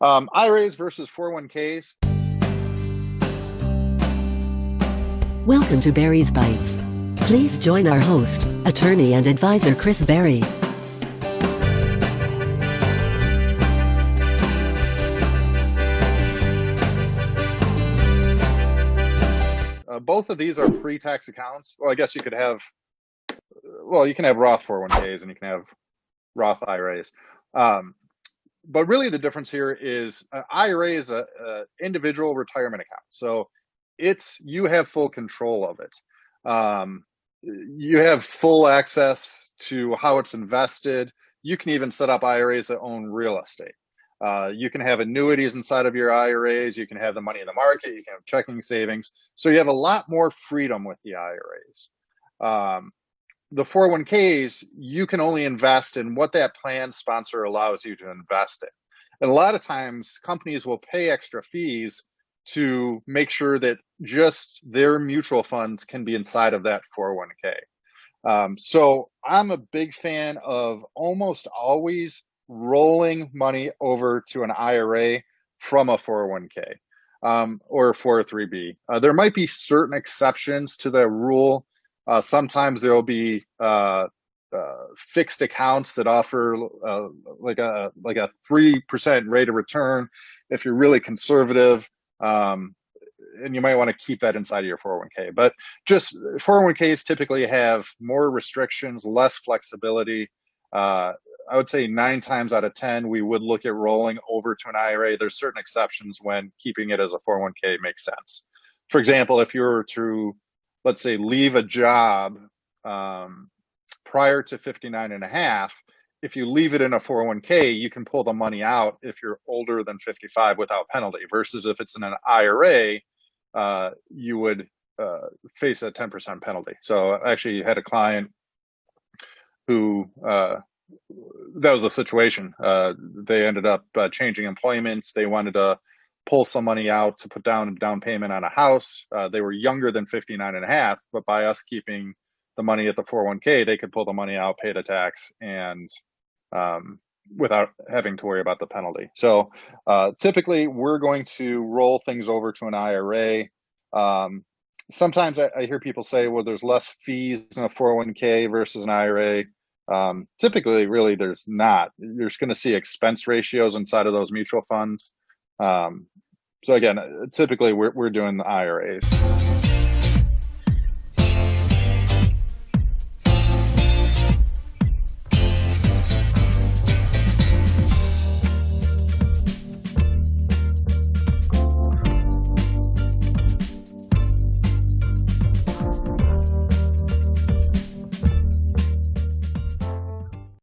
IRAs versus 401ks. Welcome to Barry's Bites. Please join our host, attorney and advisor Chris Barry. Both of these are pre-tax accounts. Well, I guess you could have, you can have Roth 401ks and you can have Roth IRAs. But really the difference here is IRA is a individual retirement account. So you have full control of it. You have full access to how it's invested. You can even set up IRAs that own real estate. You can have annuities inside of your IRAs. You can have the money in the market. You can have checking savings. So you have a lot more freedom with the IRAs. The 401ks, you can only invest in what that plan sponsor allows you to invest in. And a lot of times companies will pay extra fees to make sure that just their mutual funds can be inside of that 401k. So I'm a big fan of almost always rolling money over to an IRA from a 401k or a 403b. There might be certain exceptions to the rule. Sometimes there will be fixed accounts that offer like a 3% rate of return if you're really conservative, and you might want to keep that inside of your 401k. But just 401ks typically have more restrictions, less flexibility. I would say 9 times out of 10, we would look at rolling over to an IRA. There's certain exceptions when keeping it as a 401k makes sense. For example, if you were to, let's say, leave a job prior to 59 and a half, if you leave it in a 401k, you can pull the money out if you're older than 55 without penalty, versus if it's in an IRA, you would face a 10% penalty. So I actually had a client who, that was the situation. They ended up changing employments. They wanted to pull some money out to put down a down payment on a house. They were younger than 59 and a half, but by us keeping the money at the 401k, they could pull the money out, pay the tax, and without having to worry about the penalty. So typically we're going to roll things over to an IRA. Sometimes I hear people say, well, there's less fees in a 401k versus an IRA. Typically, really, there's not. You're just going to see expense ratios inside of those mutual funds. So again, typically we're doing the IRAs.